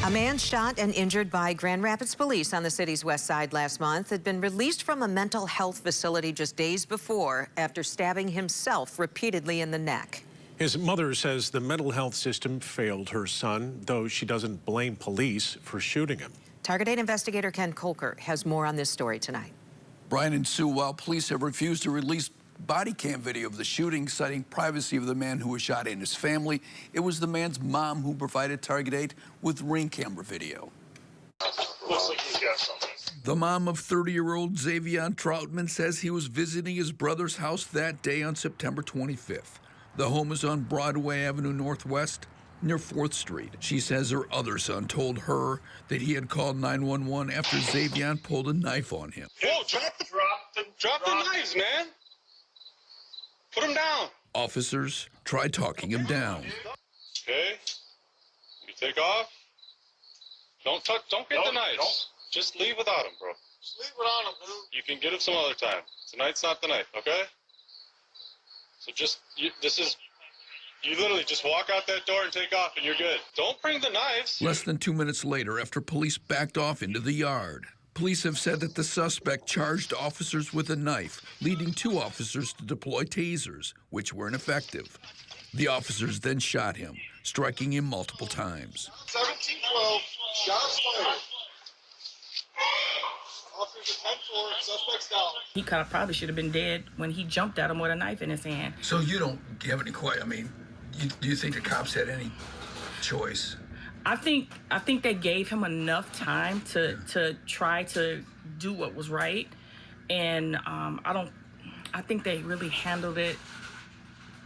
A man shot and injured by Grand Rapids police on the city's west side last month had been released from a mental health facility just days before after stabbing himself repeatedly in the neck. His mother says the mental health system failed her son, though she doesn't blame police for shooting him. Target 8 investigator Ken Kolker has more on this story tonight. Brian and Sue, while police have refused to release body cam video of the shooting, citing privacy of the man who was shot and his family, it was the man's mom who provided Target 8 with ring camera video. Looks like he's got something. The mom of 30-year-old Xavion Troutman says he was visiting his brother's house that day on September 25th. The home is on Broadway Avenue Northwest near 4th Street. She says her other son told her that he had called 911 after Xavion pulled a knife on him. Whoa, drop the knives, man. Put him down. Officers tried talking him down. Okay. You take off. Don't get the knives. Nope. Just leave without him, bro. Just leave without him, dude. You can get him some other time. Tonight's not the night, okay? So you literally just walk out that door and take off and you're good. Don't bring the knives. Less than 2 minutes later, after police backed off into the yard, police have said that the suspect charged officers with a knife, leading 2 officers to deploy tasers, which were ineffective. The officers then shot him, striking him multiple times. 17-12, shots fired. Officers at 10-4, suspects down. He probably should have been dead when he jumped at him with a knife in his hand. So you don't have any question? I mean, do you think the cops had any choice? I think they gave him enough time to try to do what was right, and I think they really handled it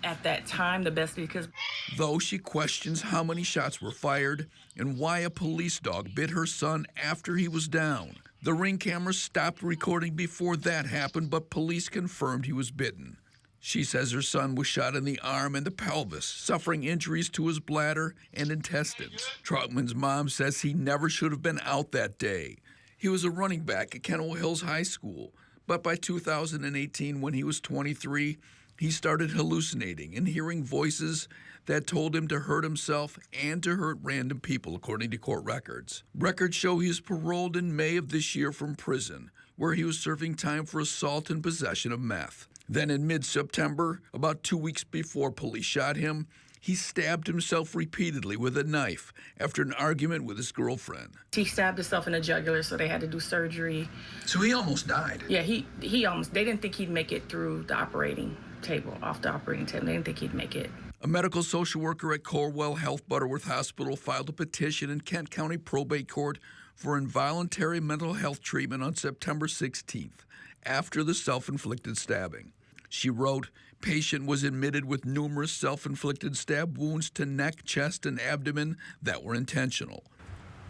at that time the best because. Though she questions how many shots were fired and why a police dog bit her son after he was down. The ring camera stopped recording before that happened, but police confirmed he was bitten. She says her son was shot in the arm and the pelvis, suffering injuries to his bladder and intestines. Troutman's mom says he never should have been out that day. He was a running back at Kennel Hills High School, but by 2018, when he was 23, he started hallucinating and hearing voices that told him to hurt himself and to hurt random people, according to court records. Records show he was paroled in May of this year from prison, where he was serving time for assault and possession of meth. Then in mid-September, about 2 weeks before police shot him, he stabbed himself repeatedly with a knife after an argument with his girlfriend. He stabbed himself in the jugular, so they had to do surgery. So he almost died? Yeah, he almost, they didn't think he'd make it through the operating table, off the operating table. They didn't think he'd make it. A medical social worker at Corewell Health Butterworth Hospital filed a petition in Kent County Probate Court for involuntary mental health treatment on September 16th, after the self-inflicted stabbing. She wrote, patient was admitted with numerous self-inflicted stab wounds to neck, chest, and abdomen that were intentional.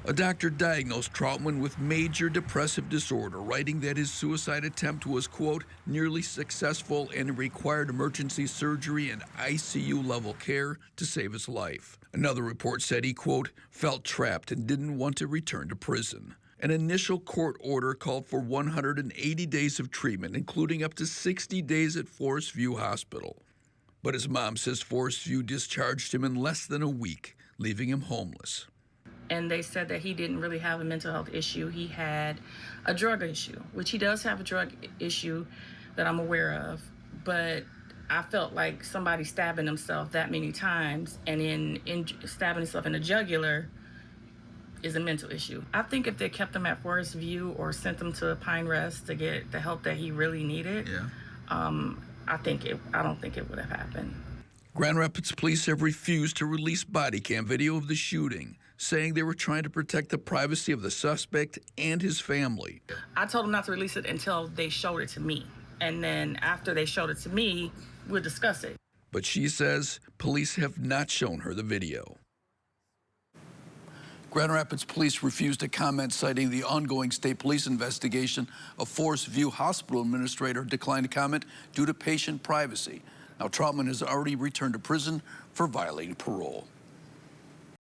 A doctor diagnosed Troutman with major depressive disorder, writing that his suicide attempt was, quote, nearly successful and required emergency surgery and ICU-level care to save his life. Another report said he, quote, felt trapped and didn't want to return to prison. An initial court order called for 180 days of treatment, including up to 60 days at Forest View Hospital. But his mom says Forest View discharged him in less than a week, leaving him homeless. And they said that he didn't really have a mental health issue. He had a drug issue, which he does have a drug issue that I'm aware of. But I felt like somebody stabbing himself that many times and in stabbing himself in the jugular is a mental issue. I think if they kept him at Forest View or sent him to Pine Rest to get the help that he really needed, I don't think it would have happened. Grand Rapids police have refused to release body cam video of the shooting, saying they were trying to protect the privacy of the suspect and his family. I told them not to release it until they showed it to me. And then after they showed it to me, we'll discuss it. But she says police have not shown her the video. Grand Rapids police refused to comment, citing the ongoing state police investigation. A Forest View Hospital administrator declined to comment due to patient privacy. Now, Troutman has already returned to prison for violating parole.